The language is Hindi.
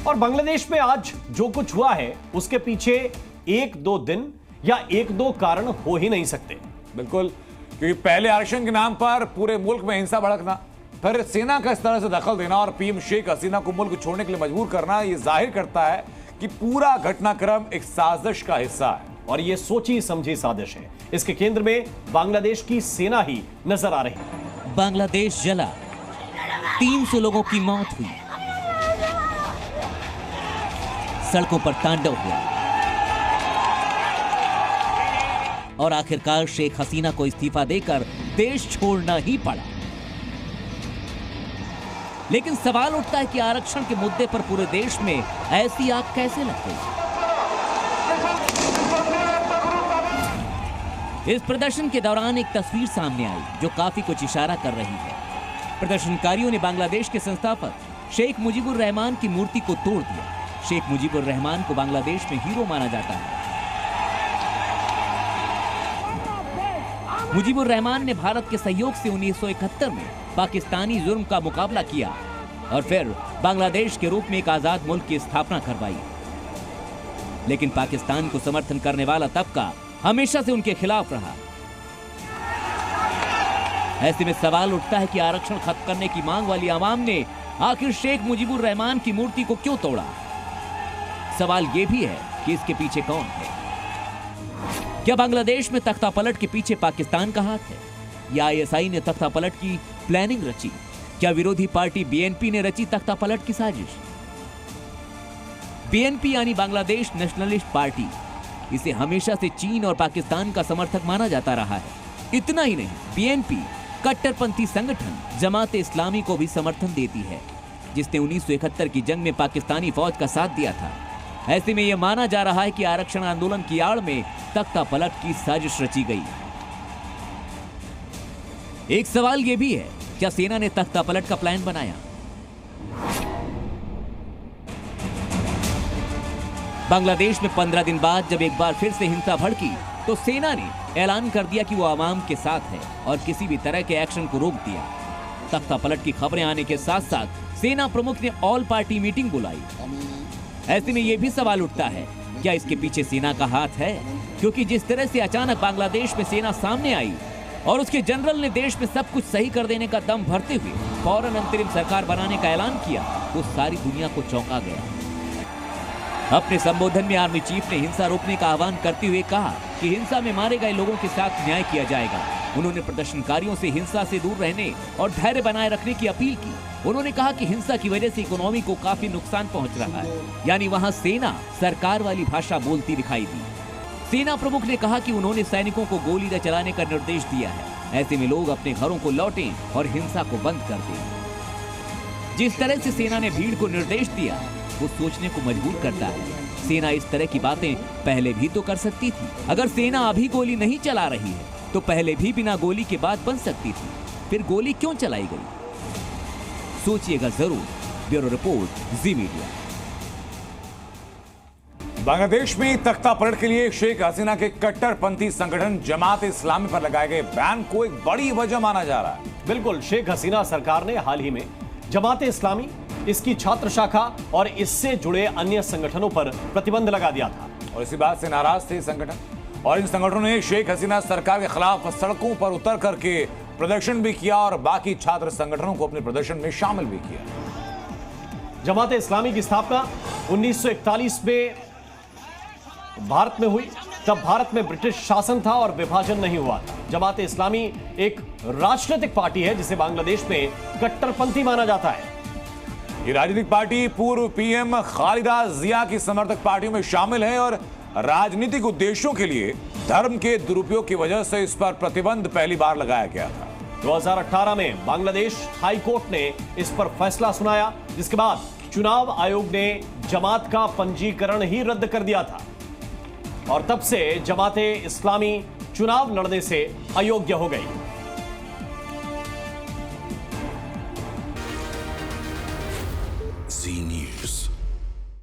और बांग्लादेश में आज जो कुछ हुआ है उसके पीछे एक दो दिन या एक दो कारण हो ही नहीं सकते। बिल्कुल, क्योंकि पहले आरक्षण के नाम पर पूरे मुल्क में हिंसा भड़कना, फिर सेना का इस तरह से दखल देना और पीएम शेख हसीना को मुल्क छोड़ने के लिए मजबूर करना, यह जाहिर करता है कि पूरा घटनाक्रम एक साजिश का हिस्सा है। और यह सोची समझी साजिश है। इसके केंद्र में बांग्लादेश की सेना ही नजर आ रही है। बांग्लादेश जला, 300 लोगों की मौत हुई, सड़कों पर तांडव हुआ और आखिरकार शेख हसीना को इस्तीफा देकर देश छोड़ना ही पड़ा। लेकिन सवाल उठता है कि आरक्षण के मुद्दे पर पूरे देश में ऐसी आग कैसे लग गई। इस प्रदर्शन के दौरान एक तस्वीर सामने आई जो काफी कुछ इशारा कर रही है। प्रदर्शनकारियों ने बांग्लादेश के संस्थापक शेख मुजीबुर रहमान की मूर्ति को तोड़ दिया। शेख मुजीबुर रहमान को बांग्लादेश में हीरो माना जाता है। मुजीबुर रहमान ने भारत के सहयोग से 1971 में पाकिस्तानी जुर्म का मुकाबला किया और फिर बांग्लादेश के रूप में एक आजाद मुल्क की स्थापना करवाई। लेकिन पाकिस्तान को समर्थन करने वाला तबका हमेशा से उनके खिलाफ रहा। ऐसे में सवाल उठता है कि आरक्षण खत्म करने की मांग वाली आवाम ने आखिर शेख मुजीबुर रहमान की मूर्ति को क्यों तोड़ा। सवाल यह भी है कि इसके पीछे कौन है। क्या बांग्लादेश में तख्ता पलट के पीछे पाकिस्तान का हाथ है या आईएसआई ने तख्ता पलट की प्लानिंग रची? क्या विरोधी पार्टी बीएनपी ने रची तख्ता पलट की साजिश? बीएनपी यानी बांग्लादेश नेशनलिस्ट पार्टी, इसे हमेशा से चीन और पाकिस्तान का समर्थक माना जाता रहा है। इतना ही नहीं, बीएनपी कट्टरपंथी संगठन जमाते इस्लामी को भी समर्थन देती है, जिसने 1971 की जंग में पाकिस्तानी फौज का साथ दिया था। ऐसे में यह माना जा रहा है कि आरक्षण आंदोलन की आड़ में तख्ता पलट की साजिश रची गई। एक सवाल यह भी है, क्या सेना ने तख्ता पलट का प्लान बनाया? बांग्लादेश में 15 दिन बाद जब एक बार फिर से हिंसा भड़की तो सेना ने ऐलान कर दिया कि वो आवाम के साथ है और किसी भी तरह के एक्शन को रोक दिया। तख्ता पलट की खबरें आने के साथ साथ सेना प्रमुख ने ऑल पार्टी मीटिंग बुलाई। ऐसे में यह भी सवाल उठता है, क्या इसके पीछे सेना का हाथ है? क्योंकि जिस तरह से अचानक बांग्लादेश में सेना सामने आई और उसके जनरल ने देश में सब कुछ सही कर देने का दम भरते हुए फौरन अंतरिम सरकार बनाने का ऐलान किया, वो सारी दुनिया को चौंका गया। अपने संबोधन में आर्मी चीफ ने हिंसा रोकने का आह्वान करते हुए कहा कि हिंसा में मारे गए लोगों के साथ न्याय किया जाएगा। उन्होंने प्रदर्शनकारियों से हिंसा से दूर रहने और धैर्य बनाए रखने की अपील की। उन्होंने कहा कि हिंसा की वजह से इकोनॉमी को काफी नुकसान पहुंच रहा है। यानी वहां सेना सरकार वाली भाषा बोलती दिखाई दी। सेना प्रमुख ने कहा कि उन्होंने सैनिकों को गोली न चलाने का निर्देश दिया है। ऐसे में लोग अपने घरों को लौटें और हिंसा को बंद कर दें। जिस तरह से सेना ने भीड़ को निर्देश दिया वो सोचने को मजबूर करता है। सेना इस तरह की बातें पहले भी तो कर सकती थी। अगर सेना अभी गोली नहीं चला रही है तो पहले भी बिना गोली के बात बन सकती थी। फिर गोली क्यों चलाई गई? सोचिएगा जरूर। ब्यूरो रिपोर्ट, जी मीडिया। बांग्लादेश में तख्ता पलट के लिए शेख हसीना के कट्टरपंथी संगठन जमात इस्लामी पर लगाए गए बैन को एक बड़ी वजह माना जा रहा है। बिल्कुल, शेख हसीना सरकार ने हाल ही में जमात इस्लामी, इसकी छात्र शाखा और इससे जुड़े अन्य संगठनों पर प्रतिबंध लगा दिया था और इसी बात से नाराज थे संगठन और इन संगठनों ने शेख हसीना सरकार के खिलाफ सड़कों पर उतर करके प्रदर्शन भी किया और बाकी छात्र संगठनों को अपने प्रदर्शन में शामिल भी किया। जमात इस्लामी की स्थापना 1941 में भारत में हुई। तब भारत में ब्रिटिश शासन था और विभाजन नहीं हुआ था। जमात इस्लामी एक राजनीतिक पार्टी है जिसे बांग्लादेश में कट्टरपंथी माना जाता है। ये राजनीतिक पार्टी पूर्व पीएम खालिदा जिया की समर्थक पार्टियों में शामिल है और राजनीतिक उद्देश्यों के लिए धर्म के दुरुपयोग की वजह से इस पर प्रतिबंध पहली बार लगाया गया था। 2018 में बांग्लादेश हाई कोर्ट ने इस पर फैसला सुनाया, जिसके बाद चुनाव आयोग ने जमात का पंजीकरण ही रद्द कर दिया था और तब से जमाते इस्लामी चुनाव लड़ने से अयोग्य हो गई।